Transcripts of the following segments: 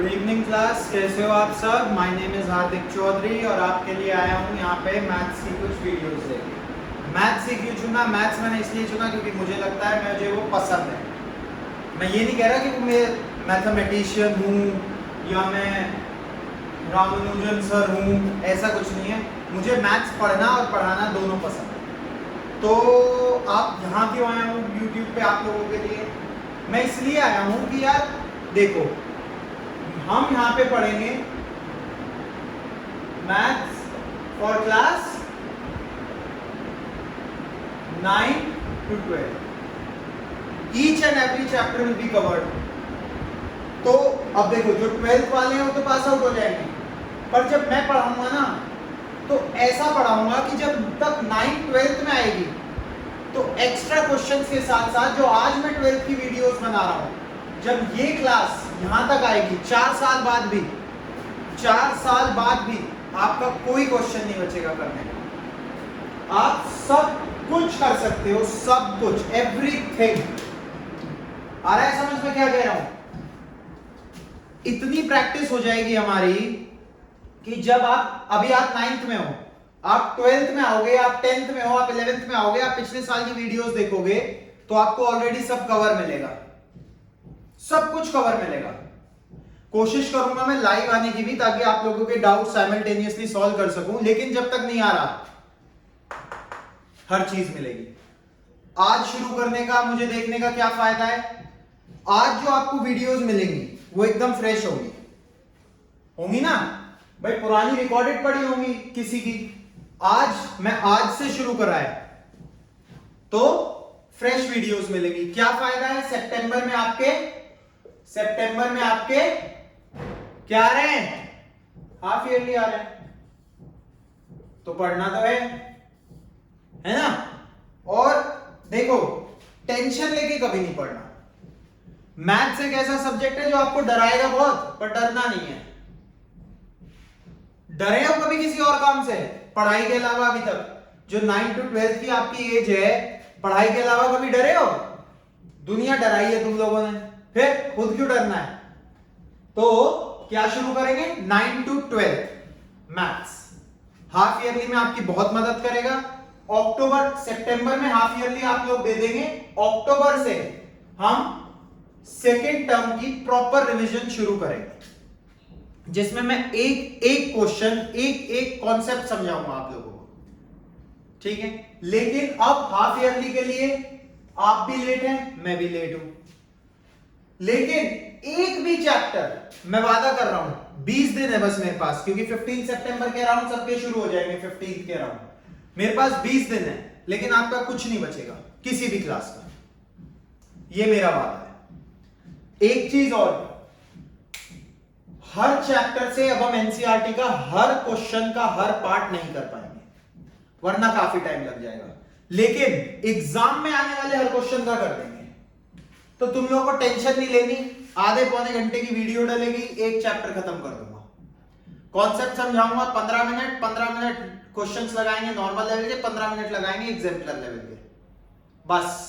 Good evening class, कैसे हो आप सब। माय नेम इज़ हार्दिक चौधरी और आपके लिए आया हूँ यहाँ पे मैथ्स की कुछ वीडियोस लेके। मैथ्स ही क्यों चुना? मैथ्स मैंने इसलिए चुना क्योंकि मुझे लगता है मुझे वो पसंद है। मैं ये नहीं कह रहा कि वो मैं मैथमेटिशियन हूँ या मैं रामानुजन सर हूँ, ऐसा कुछ नहीं है। मुझे मैथ्स पढ़ना और पढ़ाना दोनों पसंद है। तो आप यहाँ क्यों आया हूँ यूट्यूब पे आप लोगों के लिए? मैं इसलिए आया हूँ कि यार देखो, हम यहाँ पे पढ़ेंगे maths for class 9 to 12। Each and every chapter will be covered. तो अब देखो, जो 12th वाले हैं वो तो पास आउट हो जाएंगे, पर जब मैं पढ़ाऊंगा ना तो ऐसा पढ़ाऊंगा कि जब तक 9th 12th में आएगी तो एक्स्ट्रा क्वेश्चंस के साथ साथ जो आज मैं 12th की वीडियोस बना रहा हूं, जब ये क्लास यहां तक आएगी 4 साल बाद भी, 4 साल बाद भी आपका कोई क्वेश्चन नहीं बचेगा करने का। आप सब कुछ कर सकते हो, सब कुछ, एवरीथिंग। आ रहा है समझ में क्या कह रहा हूं? इतनी प्रैक्टिस हो जाएगी हमारी कि जब अभी आप 9th में हो, आप 12th में आओगे, आप 10th में हो, आप 11th में आओगे, आप पिछले साल की वीडियोस देखोगे तो आपको ऑलरेडी सब कवर मिलेगा, सब कुछ कवर मिलेगा। कोशिश करूंगा मैं लाइव आने की भी, ताकि आप लोगों के डाउट साइमल्टेनियसली सॉल्व कर सकूं, लेकिन जब तक नहीं आ रहा हर चीज मिलेगी। आज शुरू करने का, मुझे देखने का क्या फायदा है? आज जो आपको वीडियोस मिलेंगी वो एकदम फ्रेश होंगी ना भाई, पुरानी रिकॉर्डेड पड़ी होंगी किसी की। मैं आज से शुरू करा है तो फ्रेश वीडियोस मिलेगी। क्या फायदा है? सितंबर में आपके क्या आ रहे हैं? हाफ ईयरली आ रहे हैं, तो पढ़ना तो है ना। और देखो, टेंशन लेके कभी नहीं पढ़ना। मैथ्स एक ऐसा सब्जेक्ट है जो आपको डराएगा बहुत, पर डरना नहीं है। डरे हो कभी किसी और काम से पढ़ाई के अलावा? अभी तक जो 9 to 12 की आपकी एज है, पढ़ाई के अलावा कभी डरे हो? दुनिया डराई है तुम लोगों ने, फिर खुद क्यों डरना है? तो क्या शुरू करेंगे? 9 to 12 मैथ्स हाफ ईयरली में आपकी बहुत मदद करेगा। सितंबर में हाफ ईयरली आप लोग दे देंगे। अक्टूबर से हम सेकेंड टर्म की प्रॉपर रिवीजन शुरू करेंगे, जिसमें मैं एक एक क्वेश्चन, एक एक कॉन्सेप्ट समझाऊंगा आप लोगों को, ठीक है। लेकिन अब हाफ ईयरली के लिए आप भी लेट हैं, मैं भी लेट हूं, लेकिन एक भी चैप्टर, मैं वादा कर रहा हूं 20 दिन है बस मेरे पास, क्योंकि 15 सितंबर के राउंड सबके शुरू हो जाएंगे, 15 के राउंड मेरे पास 20 दिन है, लेकिन आपका कुछ नहीं बचेगा किसी भी क्लास का, ये मेरा वादा है। एक चीज और, हर चैप्टर से अब हम एनसीईआरटी का हर क्वेश्चन का हर पार्ट नहीं कर पाएंगे, वरना काफी टाइम लग जाएगा, लेकिन एग्जाम में आने वाले हर क्वेश्चन का कर देंगे। तो तुम लोगों को टेंशन नहीं लेनी, आधे पौने घंटे की वीडियो डलेगी, एक चैप्टर खत्म कर दूंगा, कॉन्सेप्ट समझाऊंगा 15 मिनट क्वेश्चंस लगाएंगे नॉर्मल लेवल के, 15 मिनट लगाएंगे एग्जाम्पलर लेवल के, बस।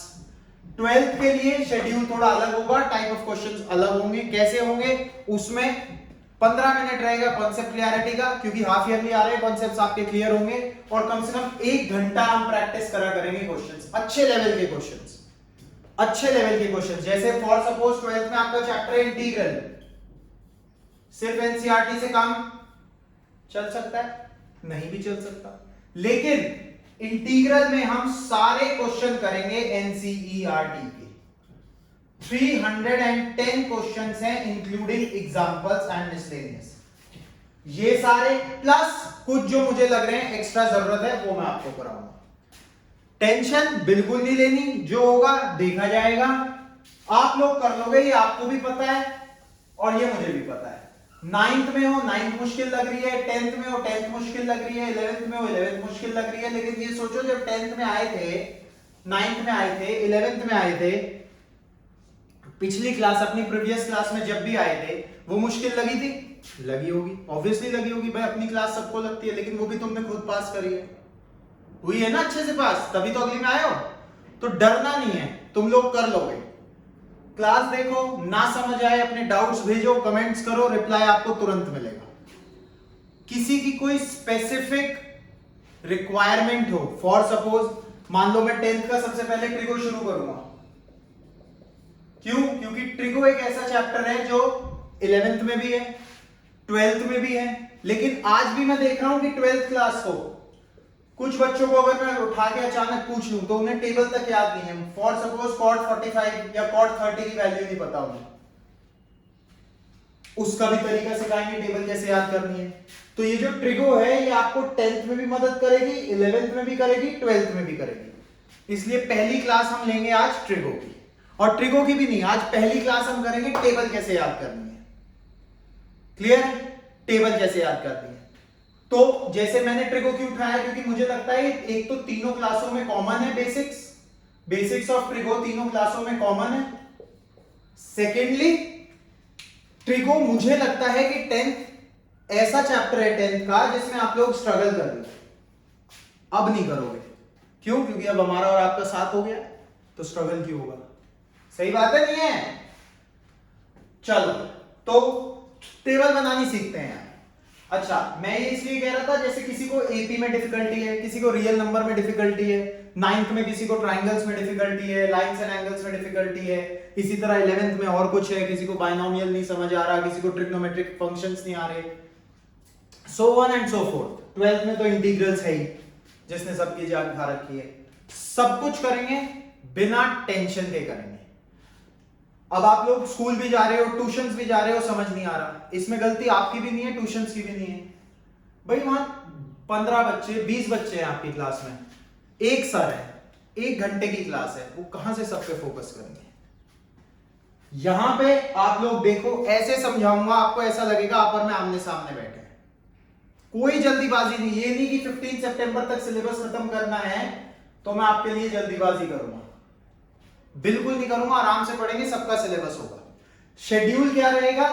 12th के लिए शेड्यूल थोड़ा अलग होगा, टाइप ऑफ क्वेश्चंस अलग होंगे। कैसे होंगे? उसमें 15 मिनट रहेगा कॉन्सेप्ट क्लियरिटी का, क्योंकि हाफ ईयरली आ रहे हैं, कॉन्सेप्ट्स आपके क्लियर होंगे, और कम से कम 1 घंटा हम प्रैक्टिस करा करेंगे क्वेश्चंस, अच्छे लेवल के क्वेश्चंस, अच्छे लेवल के क्वेश्चंस। जैसे फॉर सपोज 12th में आपका चैप्टर है इंटीग्रल, सिर्फ एनसीईआरटी से काम चल सकता है? नहीं भी चल सकता, लेकिन इंटीग्रल में हम सारे क्वेश्चन करेंगे एनसीईआरटी के। 310 क्वेश्चंस हैं इंक्लूडिंग एग्जांपल्स एंड मिसलेनियस, ये सारे प्लस कुछ जो मुझे लग रहे हैं एक्स्ट्रा जरूरत है वो मैं आपको कराऊंगा। टेंशन बिल्कुल नहीं लेनी, जो होगा देखा जाएगा, आप लोग कर लोगे, ये आपको भी पता है और ये मुझे भी पता है। 9th में हो 9th मुश्किल लग रही है, 10th में हो 10th मुश्किल लग रही है, 11th में हो 11th मुश्किल लग रही है, लेकिन ये सोचो जब 10th में आए थे, 9th में आए थे, 11th में आए थे, पिछली क्लास अपनी प्रीवियस क्लास में जब भी आए थे, वो मुश्किल लगी थी? लगी होगी, ऑब्वियसली लगी होगी भाई, अपनी क्लास सबको लगती है, लेकिन वो भी तुमने खुद पास करी है, हुई है ना अच्छे से पास, तभी तो अगली में आए हो। तो डरना नहीं है, तुम लोग कर लोगे। क्लास देखो, ना समझ आए अपने डाउट्स भेजो, कमेंट्स करो, रिप्लाई आपको तुरंत मिलेगा। किसी की कोई स्पेसिफिक रिक्वायरमेंट हो, फॉर सपोज मान लो मैं 10th का सबसे पहले ट्रिगो शुरू करूंगा। क्यों? क्योंकि ट्रिगो एक ऐसा चैप्टर है जो 11th में भी है, 12th में भी है, लेकिन आज भी मैं देख रहा हूं कि 12th क्लास को कुछ बच्चों को अगर मैं उठा के अचानक पूछ लूं तो उन्हें टेबल तक याद नहीं है। फॉर सपोज कॉट 45 या कॉट 30 की वैल्यू नहीं पता उन्हें, उसका भी तरीका सिखाएंगे टेबल कैसे याद करनी है। तो ये जो ट्रिगो है ये आपको 10th में भी मदद करेगी, 11th में भी करेगी, 12th में भी करेगी। इसलिए पहली क्लास हम लेंगे आज ट्रिगो की, और ट्रिगो की भी नहीं, आज पहली क्लास हम करेंगे टेबल कैसे याद करनी है। क्लियर? टेबल कैसे याद करनी है। तो जैसे मैंने ट्रिगो क्यों उठाया, क्योंकि मुझे लगता है एक तो तीनों क्लासों में कॉमन है, बेसिक्स ऑफ ट्रिगो तीनों क्लासों में कॉमन है। सेकेंडली ट्रिगो मुझे लगता है कि 10th ऐसा चैप्टर है 10th का जिसमें आप लोग स्ट्रगल कर रहे हो, अब नहीं करोगे। क्यों? क्योंकि अब हमारा और आपका साथ हो गया, तो स्ट्रगल क्यों होगा। सही बात है, नहीं है? चलो तो टेबल बनानी सीखते हैं। अच्छा, मैं ये इसलिए कह रहा था, जैसे किसी को एपी में डिफिकल्टी है, किसी को रियल नंबर में डिफिकल्टी है, 9th में किसी को ट्राइंगल्स में डिफिकल्टी है, लाइंस एंड एंगल्स में डिफिकल्टी है, इसी तरह 11th में और कुछ है, किसी को बाइनोमियल नहीं समझ आ रहा, किसी को ट्रिग्नोमेट्रिक फंक्शंस नहीं आ रहे, so on and so fourth. 12th में तो इंटीग्रल्स है ही, जिसने सबकी जान खा रखी है। सब कुछ करेंगे, बिना टेंशन के करेंगे। अब आप लोग स्कूल भी जा रहे हो, ट्यूशंस भी जा रहे हो, समझ नहीं आ रहा, इसमें गलती आपकी भी नहीं है, ट्यूशंस की भी नहीं है भाई। वहां 15 बच्चे 20 बच्चे हैं आपकी क्लास में, एक सर है, 1 घंटे की क्लास है, वो कहां से सब पे फोकस करेंगे। यहां पे आप लोग देखो, ऐसे समझाऊंगा, आपको ऐसा लगेगा आप और मैं आमने सामने बैठे हैं। कोई जल्दीबाजी नहीं, ये नहीं कि 15 सितंबर तक सिलेबस खत्म करना है तो मैं आपके लिए जल्दीबाजी करूंगा, बिल्कुल नहीं करूंगा। आराम से पढ़ेंगे, सबका सिलेबस होगा। शेड्यूल क्या रहेगा?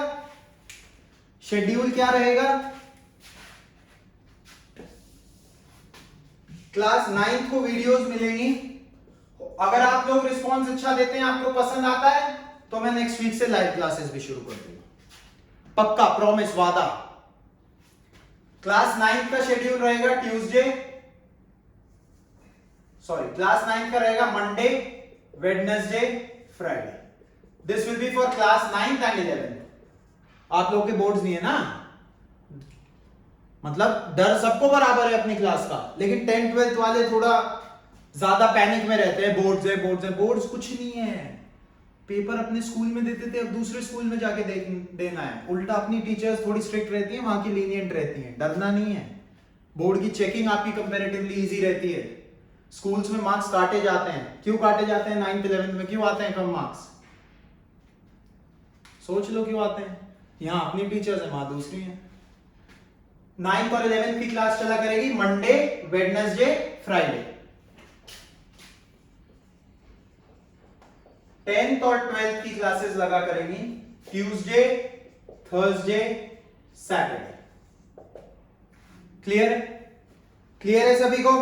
शेड्यूल क्या रहेगा? क्लास 9th को वीडियोस मिलेंगी। अगर आप लोग रिस्पॉन्स अच्छा देते हैं, आपको पसंद आता है, तो मैं नेक्स्ट वीक से लाइव क्लासेस भी शुरू कर दूंगा, पक्का, प्रॉमिस, वादा। क्लास 9th का शेड्यूल रहेगा क्लास 9th का रहेगा Monday, Wednesday, Friday. This will be for class 9th and 11th। आप लोगों के बोर्ड्स नहीं है ना, मतलब डर सबको बराबर है अपनी क्लास का, लेकिन 10th 12th वाले थोड़ा ज्यादा पैनिक में रहते हैं, बोर्ड्स कुछ नहीं है। पेपर अपने स्कूल में देते थे, अब दूसरे स्कूल में जाके देना है। उल्टा अपनी टीचर्स थोड़ी स्ट्रिक्ट रहती है, वहां की लीनियंट रहती है, डरना नहीं है। बोर्ड की चेकिंग आपकी कंपैरेटिवली इजी रहती है। स्कूल्स में मार्क्स काटे जाते हैं, क्यों काटे जाते हैं? 9th 11th में क्यों आते हैं कम मार्क्स? सोच लो क्यों आते हैं। यहां अपनी टीचर्स है, वहां दूसरी है। 9th और 11th की क्लास चला करेगी मंडे, वेडनेसडे, फ्राइडे। 10th और 12th की क्लासेस लगा करेंगी ट्यूसडे, थर्सडे, सैटरडे। क्लियर है? क्लियर है सभी को?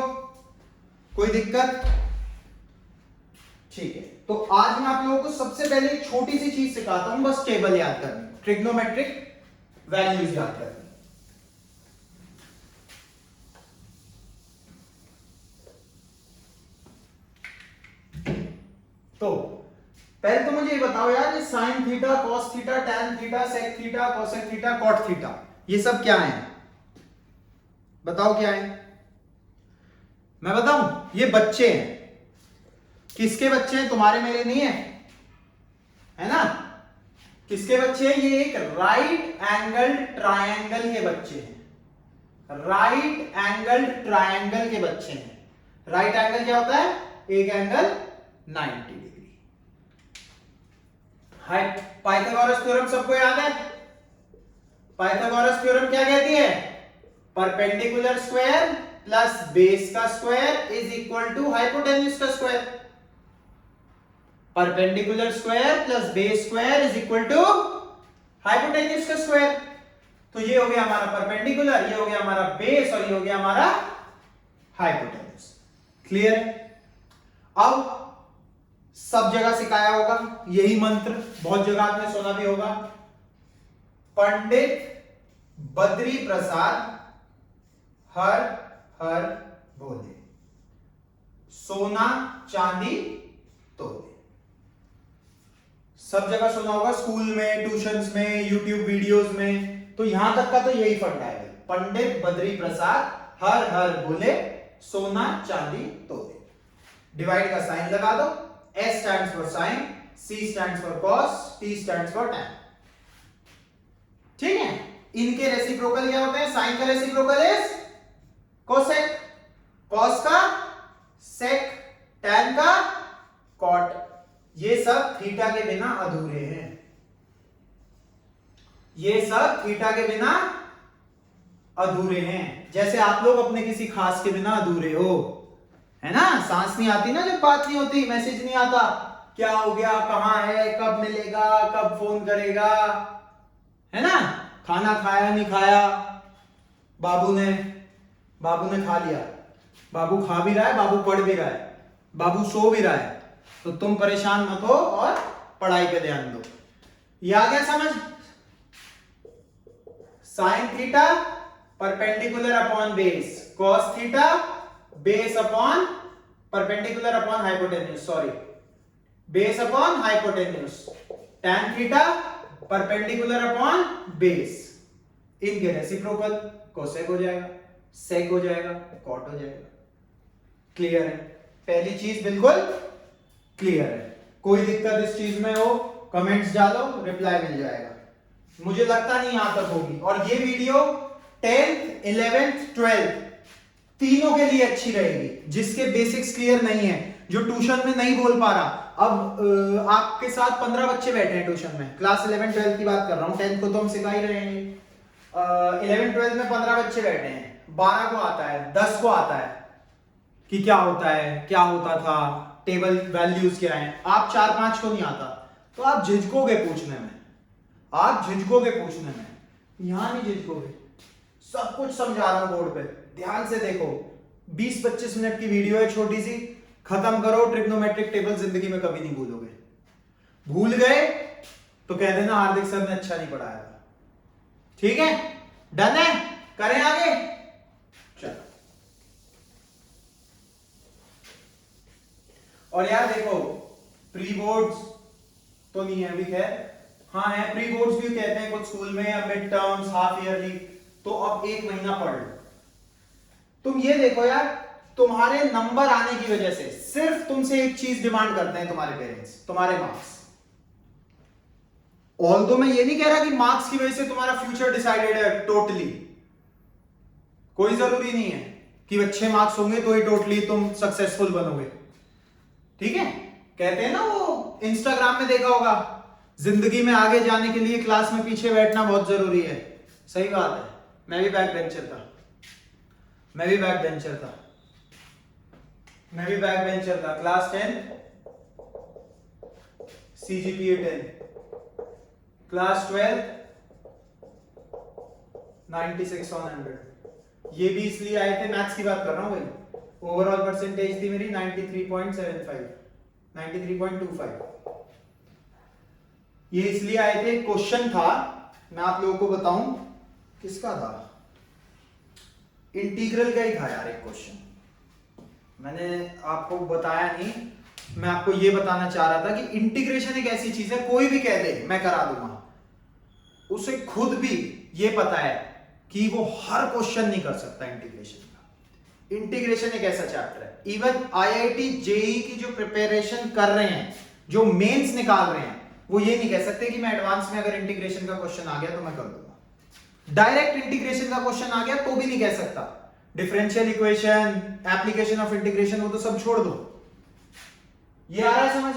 कोई दिक्कत? ठीक है, तो आज मैं आप लोगों को सबसे पहले एक छोटी सी चीज सिखाता हूं, बस टेबल याद करनी, ट्रिग्नोमेट्रिक वैल्यूज याद करनी। तो पहले तो मुझे ये बताओ यार, ये sine theta, cos theta, tan theta, sec theta, cosec theta, cot theta, ये सब क्या है? बताओ क्या है? मैं बताऊं? ये बच्चे हैं। किसके बच्चे हैं? तुम्हारे मेरे नहीं है ना? किसके बच्चे हैं? ये एक राइट एंगल्ड ट्रायंगल के बच्चे हैं। राइट एंगल्ड ट्रायंगल के बच्चे हैं। राइट एंगल क्या होता है? एक एंगल 90 डिग्री। पाइथागोरस थ्योरम सबको याद है? पाइथागोरस थ्योरम क्या कहती है? परपेंडिकुलर स्क्वायर प्लस बेस का square is equal to hypotenuse का square. Perpendicular square plus base square is equal to hypotenuse का स्क्वायर। तो ये हो गया हमारा परपेंडिकुलर, ये हो गया हमारा बेस, और ये हो गया हमारा हाइपोटेन्यूज। क्लियर? अब सब जगह सिखाया होगा यही मंत्र, बहुत जगह आपने सुना भी होगा। पंडित बद्री प्रसाद हर हर भोले, सोना चांदी तोले। सब जगह सुना होगा, स्कूल में, ट्यूशंस में, यूट्यूब वीडियोस में। तो यहां तक का तो यही फंडा है, पंडित बद्री प्रसाद हर हर भोले, सोना चांदी तोले। डिवाइड का साइन लगा दो, S stands for sin, C stands for cos, T stands for tan। ठीक है, इनके रेसिप्रोकल क्या होते हैं? साइन का रेसिप्रोकल इज कोसेक, कॉस का सेक, टैन का कॉट। ये सब थीटा के बिना अधूरे हैं, ये सब थीटा के बिना अधूरे हैं। जैसे आप लोग अपने किसी खास के बिना अधूरे हो, है ना? सांस नहीं आती ना जब बात नहीं होती, मैसेज नहीं आता, क्या हो गया, कहां है, कब मिलेगा, कब फोन करेगा, है ना? खाना खाया नहीं खाया, बाबू ने खा लिया, बाबू खा भी रहा है, बाबू पढ़ भी रहा है, बाबू सो भी रहा है, तो तुम परेशान मत हो और पढ़ाई पे ध्यान दो। ये आ गया समझ? Sine theta perpendicular upon base, cos theta base upon perpendicular upon hypotenuse, sorry base upon hypotenuse, tan theta perpendicular upon base. इनके रेसिप्रोकल कोसेक हो जाएगा, सेक हो जाएगा, कॉट हो जाएगा। क्लियर है? पहली चीज बिल्कुल क्लियर है। कोई दिक्कत इस चीज में हो कमेंट्स डालो, रिप्लाई मिल जाएगा। मुझे लगता नहीं यहां तक होगी। और ये वीडियो 10th 11th 12th तीनों के लिए अच्छी रहेगी, जिसके बेसिक्स क्लियर नहीं है, जो ट्यूशन में नहीं बोल पा रहा। अब आपके साथ 15 बच्चे बैठे हैं ट्यूशन में, क्लास 11 12 की बात कर रहा हूं, 10th को तो हम सिखा ही रहे हैं। 11 12 में 15 बच्चे बैठे हैं, 12 को आता है, 10 को आता है कि क्या होता है, क्या होता था, टेबल वैल्यूज क्या हैं। आप 4-5 को नहीं आता, तो आप झिझकोगे पूछने में, आप झिझकोगे पूछने में। यहां नहीं झिझकोगे, सब कुछ समझा रहा हूं बोर्ड पे, ध्यान से देखो। 20-25 मिनट की वीडियो है, छोटी सी, खत्म करो। ट्रिग्नोमेट्रिक टेबल जिंदगी में कभी नहीं भूलोगे। भूल गए तो कह देना हार्दिक सर ने अच्छा नहीं पढ़ाया था। ठीक है, डन है? करें आगे? चलो। और यार देखो, प्री बोर्ड्स तो नहीं है अभी, खैर हाँ है, प्री बोर्ड्स भी कहते हैं कुछ स्कूल में, या मिड टर्म्स, हाफ ईयरली। तो अब 1 महीना पढ़ लो। तुम ये देखो यार, तुम्हारे नंबर आने की वजह से सिर्फ तुमसे एक चीज डिमांड करते हैं तुम्हारे पेरेंट्स, तुम्हारे मार्क्स। ऑल्दो मैं ये नहीं कह रहा कि मार्क्स की वजह से तुम्हारा फ्यूचर डिसाइडेड है टोटली, कोई जरूरी नहीं है कि अच्छे मार्क्स होंगे तो ही टोटली तुम सक्सेसफुल बनोगे। ठीक है, कहते हैं ना, वो इंस्टाग्राम में देखा होगा, जिंदगी में आगे जाने के लिए क्लास में पीछे बैठना बहुत जरूरी है। सही बात है, मैं भी बैक बेंचर था, मैं भी बैक बेंचर था, मैं भी बैक बेंचर था। Class 10 CGPA 10, class 12 96 on 100। ये भी इसलिए आए थे, मैथ्स की बात कर रहा हूं भाई। ओवरऑल परसेंटेज थी मेरी 93.75, 93.25। ये इसलिए आए थे, क्वेश्चन था, मैं आप लोगों को बताऊं किसका था, इंटीग्रल का ही था यार एक क्वेश्चन। मैंने आपको बताया नहीं, मैं आपको ये बताना चाह रहा था कि इंटीग्रेशन एक ऐसी चीज है, कोई भी कह दे मैं करा दूंगा, उसे खुद भी ये पता है कि वो हर क्वेश्चन नहीं कर सकता इंटीग्रेशन का। इंटीग्रेशन एक ऐसा चैप्टर है, इवन IIT JEE की जो प्रिपरेशन कर रहे हैं, जो मेंस निकाल रहे हैं, वो ये नहीं कह सकते कि मैं एडवांस में अगर इंटीग्रेशन का क्वेश्चन आ गया तो मैं कर दूंगा। डायरेक्ट इंटीग्रेशन का क्वेश्चन आ गया तो भी नहीं कह सकता। Differential equation, application of integration, वो तो सब छोड़ दो। ये आ रहा है समझ?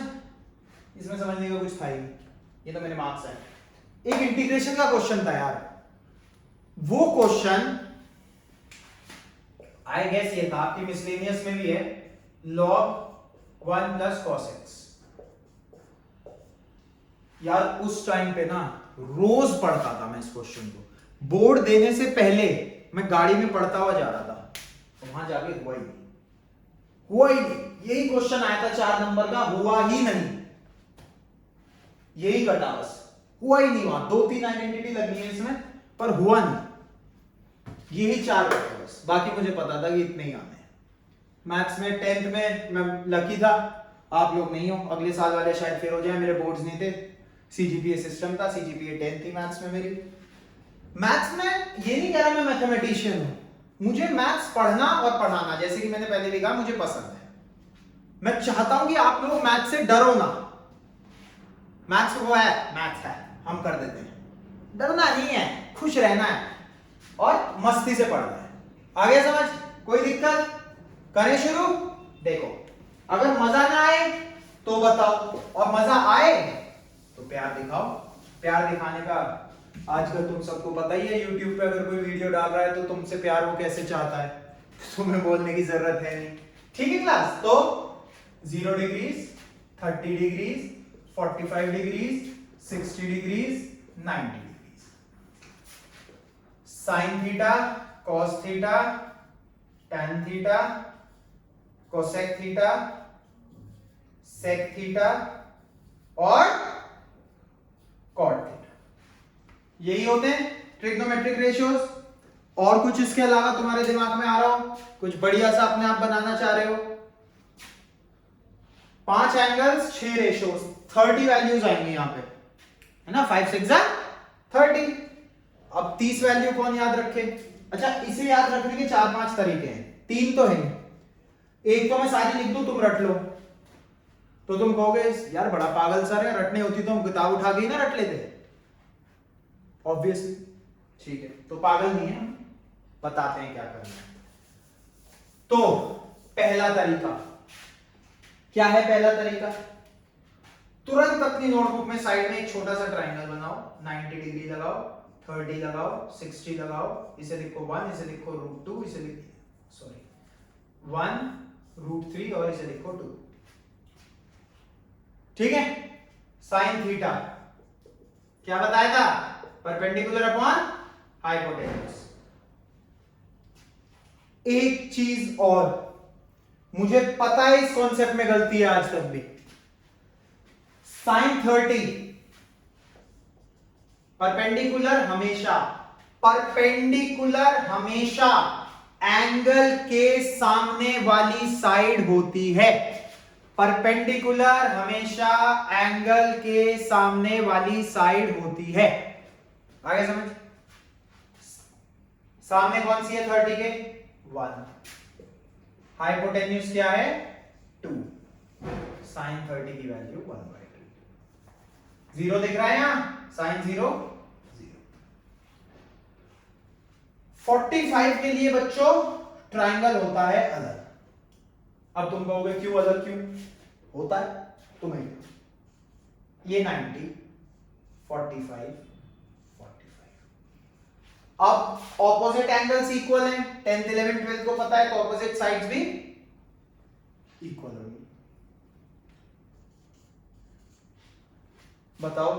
इसमें समझने का कुछ था ही नहीं, ये तो मेरे मार्क्स है। एक इंटीग्रेशन का क्वेश्चन था यार, वो क्वेश्चन आई गेस ये था, आपकी मिसलेनियस में भी है, log 1 plus cos x। यार उस टाइम पे ना रोज पढ़ता था मैं इस क्वेश्चन को, बोर्ड देने से पहले मैं गाड़ी में पढ़ता हुआ जा रहा था, तो वहां जाके हुआ ही नहीं, हुआ ही नहीं। यही क्वेश्चन आया था 4 नंबर का, हुआ ही नहीं, यही कटा बस, हुआ ही नहीं। वहां 2-3 आइडेंटिटी लगनी है इसमें, पर हुआ नहीं। यही 4 कटे बस, बाकी मुझे पता था कि इतने ही आने हैं। मैथ्स में 10th में मैं लकी था, आप लोग नहीं हो। अगले साल वाले शायद फेल हो जाए, मेरे बोर्ड्स नहीं थे, सीजीपीए सिस्टम था, सीजीपीए 10 थी मैथ्स में मेरी। मैथ्स में ये नहीं कह रहा मैं मैथमेटिशियन हूं, मुझे मैथ्स पढ़ना और पढ़ाना, जैसे कि मैंने पहले भी कहा, मुझे पसंद है। मैं चाहता हूं कि आप लोग मैथ्स से डरो ना। मैथ्स वो है, मैथ्स है, हम कर देते हैं, डरना नहीं है, खुश रहना है और मस्ती से पढ़ना है। आगे समझ? कोई दिक्कत? करें शुरू? देखो, अगर मजा ना आए तो बताओ, और मजा आए तो प्यार दिखाओ। प्यार दिखाने का आजकल तुम सबको पता ही है, YouTube पे अगर कोई वीडियो डाल रहा है तो तुमसे प्यार वो कैसे चाहता है, तुम्हें बोलने की जरूरत है नहीं। ठीक है क्लास? तो 0 degrees, 30 degrees, 45 degrees, 60 degrees, 90 degrees, sine theta, cos theta, tan theta, cosec theta, sec theta और कॉट थीटा, यही होते हैं ट्रिग्नोमेट्रिक रेशियोज। और कुछ इसके अलावा तुम्हारे दिमाग में आ रहा हो, कुछ बढ़िया सा अपने आप बनाना चाह रहे हो? 5 एंगल्स, 6 रेशियोज, 30 वैल्यूज आएंगे यहां पे, है ना? 5 6 30। अब 30 वैल्यू कौन याद रखे? अच्छा, इसे याद रखने के 4-5 तरीके हैं, 3 तो हैं। एक तो मैं सारी लिख दूं, तुम रट लो, तो तुम कहोगे यार बड़ा पागल सर है, रटने होती तो हम किताब उठा के ही ना रट लेते, ऑब्वियसली। ठीक है, तो पागल नहीं है, बताते हैं क्या करना है। तो पहला तरीका क्या है? पहला तरीका, तुरंत अपनी नोटबुक में साइड में एक छोटा सा ट्राइंगल बनाओ, 90 डिग्री लगाओ, 30 लगाओ, 60 लगाओ, इसे लिखो 1, इसे लिखो √2, इसे लिखो 1 √3 और इसे लिखो 2। ठीक है? साइन थीटा क्या बताया था? Perpendicular upon hypotenuse. एक चीज और, मुझे पता है इस कॉन्सेप्ट में गलती है आज तक भी। साइन 30 परपेंडिकुलर हमेशा एंगल के सामने वाली साइड होती है। परपेंडिकुलर हमेशा एंगल के सामने वाली साइड होती है। आगे समझ? सामने कौन सी है 30 के? 1। हाइपोटेन्यूज क्या है? 2। साइन 30 की वैल्यू 1/2। 0 दिख रहा है यहां? साइन 0 0। 45 के लिए बच्चों ट्राइंगल होता है अलग। अब तुम कहोगे क्यों अलग, क्यों होता है? तुम्हें ये 90, 45, 45। अब ऑपोजिट एंगल्स इक्वल हैं, 10th 11th 12th को पता है, तो ऑपोजिट साइड्स भी इक्वल होंगी। बताओ,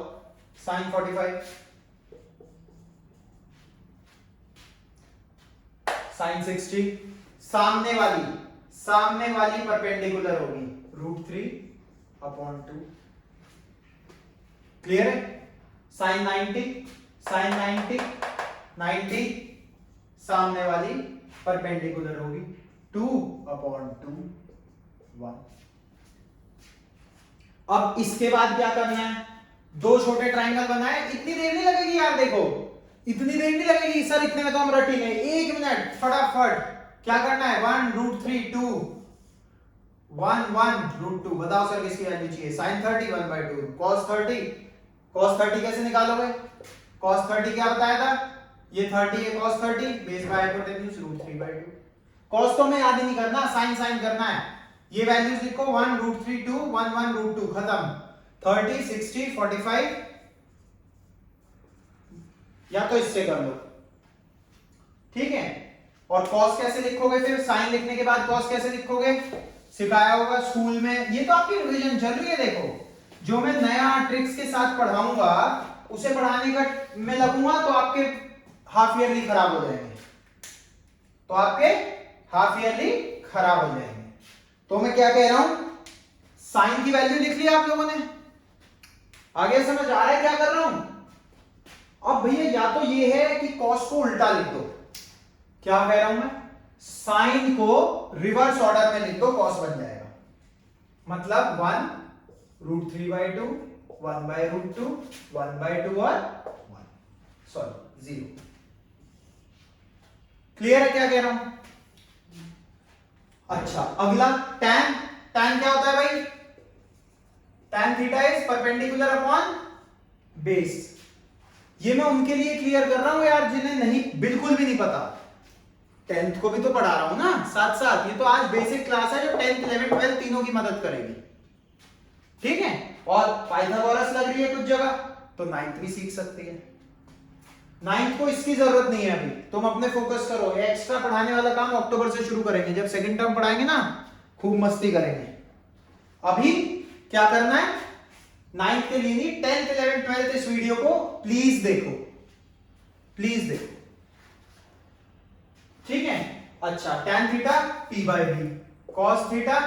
साइन 45, साइन 60, सामने वाली परपेंडिकुलर होगी √3/2। क्लियर है? साइन 90 सामने वाली परपेंडिकुलर होगी 2/2 1। अब इसके बाद क्या करना है? 2 छोटे ट्राइंगल बनाए, इतनी देर नहीं लगेगी यार, देखो इतनी देर नहीं लगेगी सर, इतने में तो हम रट ही नहीं, 1 मिनट फटाफट। क्या करना है? 1 √3 2 1 1 √2। बताओ सर किसकी वैल्यू चाहिए? साइन 30 1/2। cos 30 कैसे निकालोगे? cos 30 क्या बताया था? ये 30 है cos 30, base by hypotenuse √3/2। cos तो हमें याद ही नहीं करना, साइन करना है। ये वैल्यूज लिखो 1 √3 2 1 1 √2, खत्म। 30 60 45, या तो इससे कर लो, ठीक है? और cos कैसे लिखोगे? फिर साइन लिखने के बाद cos कैसे लिखोगे? सिखाया होगा स्कूल में, ये तो आपकी रिवीजन चल रही है। देखो, जो मैं नया ट्रिक्स के साथ पढ़ाऊंगा उसे पढ़ाने का मैं लगूंगा तो आपके हाफ ईयरली खराब हो जाएंगे, तो मैं क्या कह रहा हूं, साइन की वैल्यू लिख लिया आप लोगों ने, आगे समझ आ रहा है क्या कर रहा हूं। अब भैया या तो ये है कि कॉस को उल्टा लिख दो, क्या कह रहा हूं मैं, साइन को रिवर्स ऑर्डर में लिख दो, कॉस बन जाएगा, मतलब 1√3/2, 1/√2, 1/2 और 1, सॉरी 0। क्लियर है क्या कह रहा हूं। अच्छा अगला tan, tan क्या होता है भाई, tan theta is perpendicular upon base. ये मैं उनके लिए क्लियर कर रहा हूं यार जिन्हें नहीं, बिल्कुल भी नहीं पता, 10th को भी तो पढ़ा रहा हूं ना साथ साथ, ये तो आज बेसिक क्लास है जो 10th 11th 12th तीनों की मदद करेगी, ठीक है। और पाइथागोरस लग रही है कुछ जगह तो 9th भी सीख सकती है, 9th को इसकी जरूरत नहीं है अभी, तुम अपने फोकस करो, एक्स्ट्रा पढ़ाने वाला काम अक्टूबर से शुरू करेंगे, जब सेकंड टर्म पढ़ाएंगे ना खूब मस्ती करेंगे। अभी क्या करना है, 9th के लिए नहीं, 10th 11th 12th इस वीडियो को प्लीज देखो, प्लीज देखो, ठीक है। अच्छा tan theta p/b, cos theta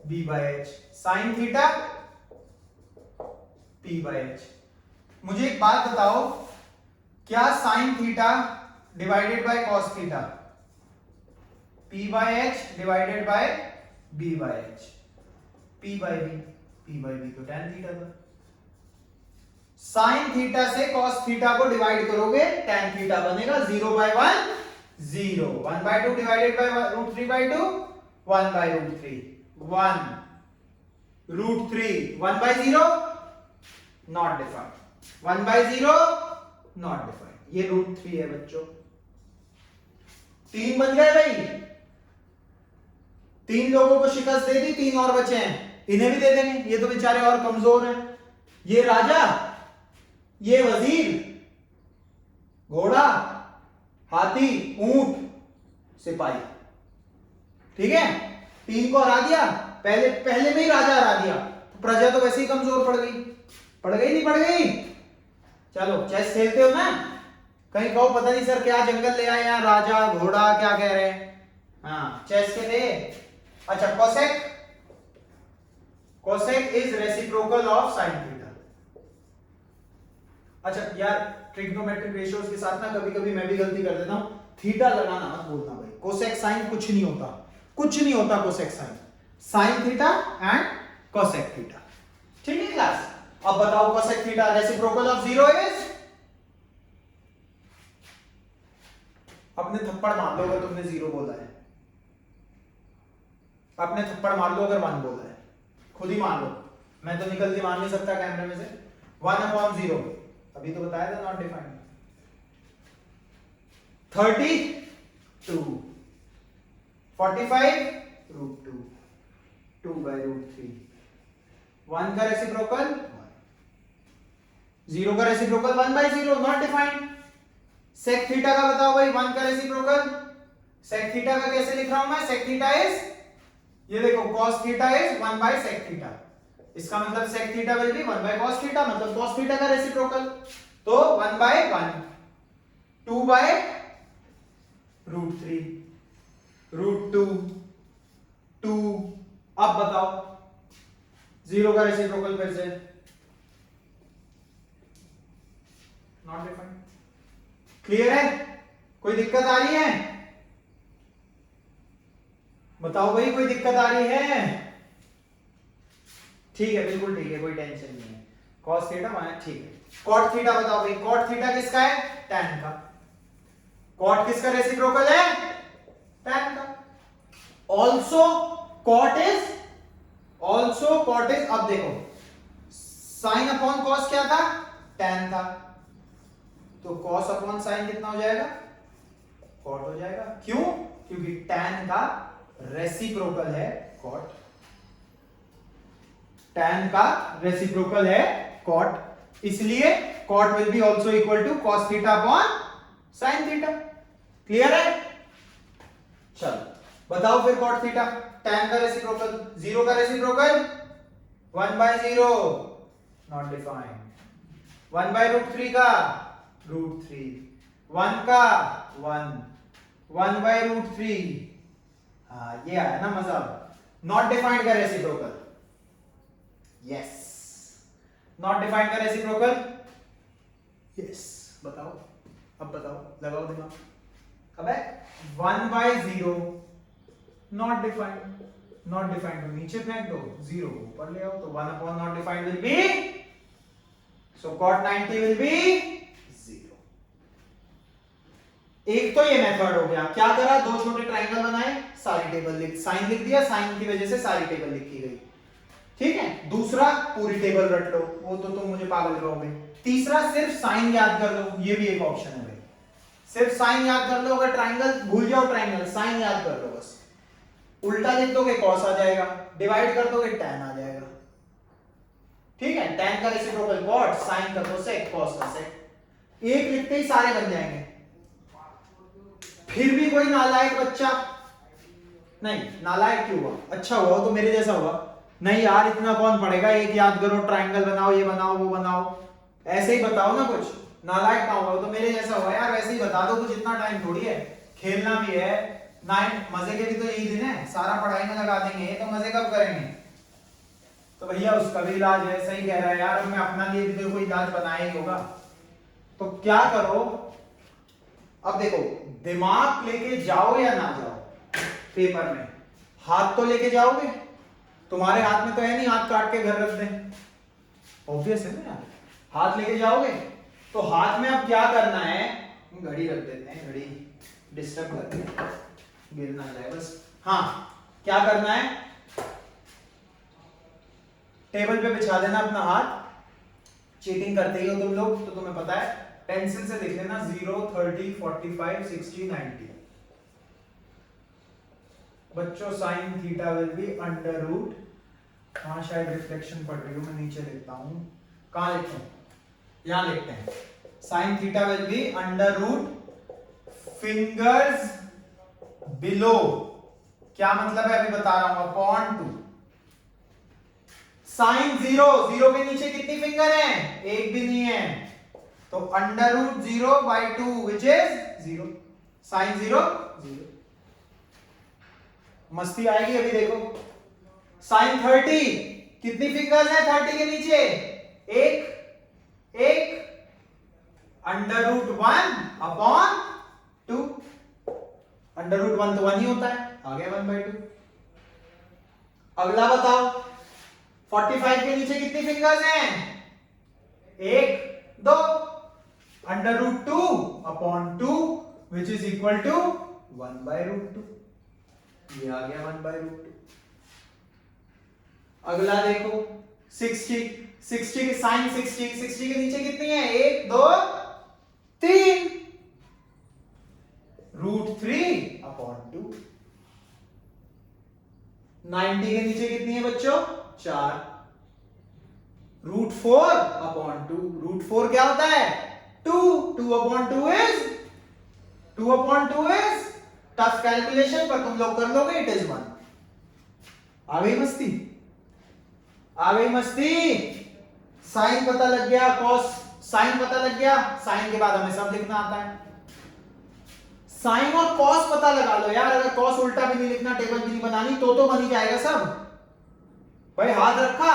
b/h, sin theta p/h। मुझे एक बात बताओ, क्या sin theta divided by cos theta p/h divided by b/h, p/b तो tan थीटा था, sin थीटा से cos थीटा को डिवाइड करोगे tan थीटा बनेगा 0/1 0, 1/2 divided by √3/2, 1/√3, 1√3, 1/0 not defined, 1/0 not defined, ये √3 है बच्चों। 3 बन गए भाई, 3 लोगों को शिकस्त दे दी, 3 और बचे हैं, इन्हें भी दे देंगे, ये तो बेचारे और कमजोर हैं। ये राजा, ये वजीर, घोड़ा, हाथी, ऊंट, सिपाही, ठीक है, 3 को हरा दिया, पहले में ही राजा हरा दिया, तो प्रजा तो वैसे ही कमजोर पड़ गई, पड़ गई नहीं पड़ गई। चलो चेस खेलते हो ना, कहीं कहो पता नहीं सर क्या जंगल ले आए यहाँ, राजा घोड़ा क्या कह रहे हैं, हाँ चेस के थे। अच्छा cosec, cosec is reciprocal of sine theta. अच्छा यार ट्रिग्नोमेट्रिक रेशियोज के साथ ना कभी कभी मैं भी गलती कर देता हूं, थीटा लगाना मत बोलना भाई, कोसेक साइन कुछ नहीं होता, कुछ नहीं होता cosec sine, sine theta and cosec theta, ठीक है क्लास। अब बताओ cosec theta reciprocal of 0 is, अपने थप्पड़ मार लो अगर तुमने 0 बोला है, अपने थप्पड़ मार लो अगर 1 बोला है, खुद ही मान लो, मैं तो निकलती मान नहीं सकता कैमरे में से। 1/0 अभी तो बताया था नॉट डिफाइंड। 32, 45√2, 2/√3, 1 का रेसिप्रोकल 0 का reciprocal 1/0 not defined. Sec theta का बताओ भाई, 1 का रेसिप्रोकल, सेक थीटा का कैसे लिख रहा हूं मैं, सेक थीटा इज, ये देखो cos theta is 1/sec theta, इसका मतलब sec theta will B 1/cos theta, मतलब cos थीटा का रेसिप्रोकल, तो 1/1, 2/√3, √2, 2। अब बताओ 0 का रेसिप्रोकल फिर से नॉट डिफाइंड। क्लियर है, कोई दिक्कत आ रही है, बताओ भाई कोई दिक्कत आ रही है, ठीक है बिल्कुल ठीक है, कोई टेंशन नहीं है, cos थीटा माइनस, ठीक है। cot थीटा बताओ भाई, cot थीटा किसका है, tan का, cot किसका रेसिप्रोकल है, tan का, also cot is, अब देखो sin अपॉन cos क्या था, tan था, तो cos अपॉन sin कितना हो जाएगा, cot हो जाएगा, क्यों, क्योंकि tan का रेसिप्रोकल है cot, tan का रेसिप्रोकल है cot, इसलिए cot will be also equal to cos theta upon sin theta. Clear है, चलो बताओ फिर cot थीटा, tan का रेसिप्रोकल, 0 का रेसिप्रोकल 1/0 नॉट डिफाइंड, 1/√3 का √3, 1 का 1, 1/√3, हाँ ये आया ना मजा। नॉट डिफाइंड का रेसिप्रोकल, यस, नॉट डिफाइंड का रेसिप्रोकल, यस। बताओ, अब बताओ, लगाओ दिमाग। अबे 1/0 नॉट डिफाइंड, नॉट डिफाइंड को नीचे फेंक दो, 0 को ऊपर ले आओ, तो 1 upon not defined will be, so cot 90 will be 0। एक तो ये मेथड हो गया, क्या करा, दो छोटे ट्राइंगल बनाए, सारी टेबल लिख, साइन लिख दिया, साइन की वजह से सारी टेबल लिखी गई, ठीक है। दूसरा पूरी टेबल रट लो, वो तो तुम मुझे पागल करोगे। तीसरा सिर्फ साइन याद कर लो, ये भी एक ऑप्शन है भाई, सिर्फ साइन याद कर लो। अगर ट्राइंगल भूल जाओ, ट्राइंगल साइन याद कर लो बस, उल्टा लिख दोगे कॉस आ जाएगा, डिवाइड कर दोगे टैन आ जाएगा, ठीक है। टैन का रेसिप्रोकल कॉट, साइन का कोसेक, कॉस का सेक, एक लिखते ही सारे बन जाएंगे। फिर भी कोई नालायक बच्चा, नहीं नालायक क्यों हुआ, अच्छा हुआ तो मेरे जैसा हुआ, नहीं यार इतना कौन पढ़ेगा, एक याद करो, ट्राइंगल बनाओ, ये बनाओ, वो बनाओ, ऐसे ही बताओ ना कुछ, नालायक का हुआ तो मेरे जैसा हुआ यार, वैसे ही बता दो, कुछ इतना टाइम थोड़ी है, खेलना भी है, मजे के भी तो यही दिन है, सारा पढ़ाई में लगा देंगे तो मजे कब करेंगे। तो भैया उसका भी इलाज है, सही कह रहा है यार, मैं अपना लिए भी तो कोई इलाज बनाया ही होगा। तो क्या करो, अब देखो, दिमाग लेके जाओ या ना जाओ पेपर में, हाथ तो लेके जाओगे, तुम्हारे हाथ में तो है नहीं हाथ काट के घर रख दें, ऑब्वियस है ना यार, हाथ लेके जाओगे। तो हाथ में अब क्या करना है, घड़ी रख देते हैं, घड़ी डिस्टर्ब करते हैं, गिर ना जाए बस। हाँ, क्या करना है, टेबल पे बिछा देना अपना हाथ, चीटिंग करते ही हो तुम लोग तो तुम्हें पता है, पेंसिल से लिख लेना 0, 30, 45, 60, 90। बच्चों sine theta will be under root, कहां शायद रिफ्लेक्शन पड़ रही हो, मैं नीचे लिखता हूं, कहां लिखता हूं, यहां लिखते हैं, sine theta will be under root fingers below, क्या मतलब है अभी बता रहा हूं, अपॉन 2, साइन 0, 0 के नीचे कितनी फिंगर है, एक भी नहीं है, तो under root 0/2 which is 0, sine 0 0। मस्ती आएगी अभी देखो, साइन 30 कितनी फिंगर्स है 30 के नीचे, एक, अंडर रूट 1/2, अंडर रूट 1 तो 1 ही होता है, आ गया 1/2। अगला बताओ, 45 के नीचे कितनी फिंगर्स हैं, 1, 2, under root 2/2 which is equal to 1/2, ये आ गया 1/2। अगला देखो 60 के साइन 60 के नीचे कितनी है, 1, 2, 3, √3/2। 90 के नीचे कितनी है बच्चों, 4, √4/2, √4 क्या होता है, 2/2 इज टफ कैलकुलेशन, पर तुम लोग कर लोगे, इट इज 1। आ गई मस्ती, आ गई मस्ती। साइन पता लग गया, कॉस साइन पता लग गया, साइन के बाद हमें सब लिखना आता है, साइन और कॉस पता लगा लो यार, अगर कॉस उल्टा भी नहीं लिखना, टेबल भी नहीं बनानी, तो बन ही जाएगा सब। भाई हाथ रखा,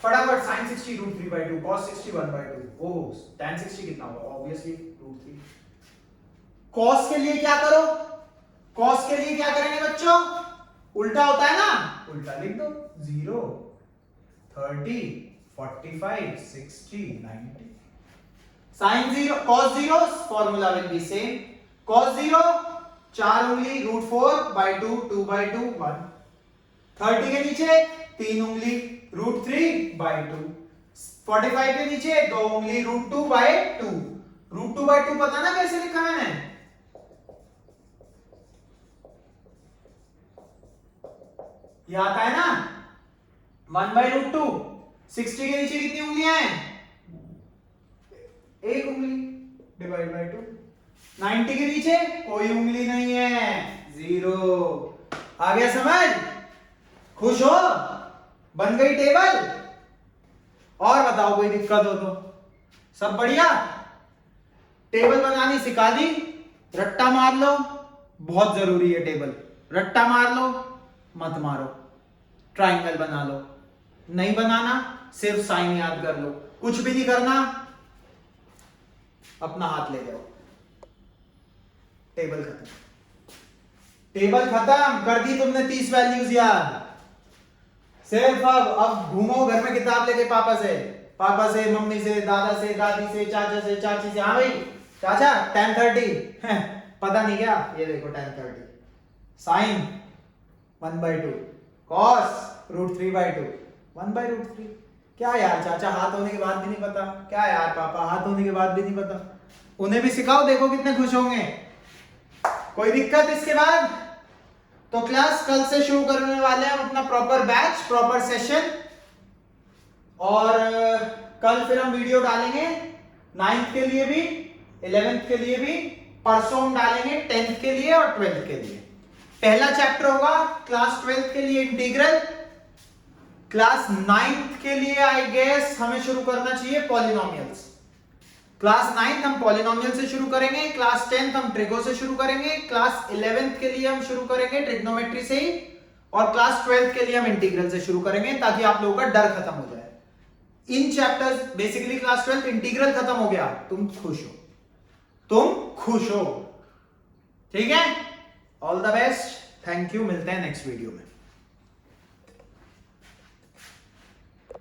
फटाफट साइन 60 √3/2, कॉस 60 1/2, ओह tan 60 कितना होगा, ऑब्वियसली √3। कॉस के लिए क्या करो, कॉस के लिए क्या करेंगे बच्चों, उल्टा होता है ना, उल्टा लिख दो, 0, 30, 45, 60, 90। Sine 0 cos 0 formula will be same, cos 0 4 उंगली √4/2, 2/2, 1, 30 के नीचे 3 उंगली √3/2, 45 के नीचे 2 उंगली √2/2, √2/2 पता ना कैसे लिखा मैंने, ये आता है ना 1/√2। 60 के नीचे कितनी उंगलियां हैं, एक उंगली, डिवाइड बाय 2। 90 के नीचे कोई उंगली नहीं है, 0। आ गया समझ, खुश हो, बन गई टेबल। और बताओ कोई दिक्कत हो तो, सब बढ़िया, टेबल बनानी सिखा दी, रट्टा मार लो, बहुत जरूरी है टेबल, रट्टा मार लो, मत मारो, ट्राइंगल बना लो। नहीं बनाना, सिर्फ साइन याद कर लो, कुछ भी नहीं करना, अपना हाथ ले जाओ, टेबल खत्म। टेबल खत्म कर दी तुमने 30 वैल्यूज याद। सिर्फ अब घूमो घर में किताब लेके, पापा से, मम्मी से, दादा से, दादी से, चाचा से, चाची से। हाँ भाई चाचा 10:30 पता नहीं क्या, ये देखो 10:30। Sine 1/2, cos √3/2, 1/√3। क्या यार चाचा हाथ होने के बाद भी नहीं पता, क्या यार पापा हाथ होने के बाद भी नहीं पता। उन्हें भी सिखाओ, देखो कितने खुश होंगे। कोई दिक्कत इसके बाद? तो क्लास कल से शुरू करने वाले हैं अपना प्रॉपर बैच, प्रॉपर सेशन। और कल फिर हम वीडियो डालेंगे 9th के लिए भी, 11th के लिए भी, परसों हम डालेंगे 10th के लिए और 12th के लिए। पहला चैप्टर होगा क्लास 12th के लिए इंटीग्रल। क्लास 9th के लिए आई गेस हमें शुरू करना चाहिए पॉलिनोमियल्स। क्लास 9th हम पॉलिनोमियल से शुरू करेंगे, क्लास 10th हम ट्रिगो से शुरू करेंगे, क्लास 11th के लिए हम शुरू करेंगे ट्रिग्नोमेट्री से ही, और क्लास 12th के लिए हम इंटीग्रल से शुरू करेंगे, ताकि आप लोगों का डर खत्म हो जाए। इन chapters basically class 12th integral खत्म हो गया, तुम खुश हो, तुम खुश हो। ठीक है, all the best, thank you, मिलते हैं नेक्स्ट वीडियो में।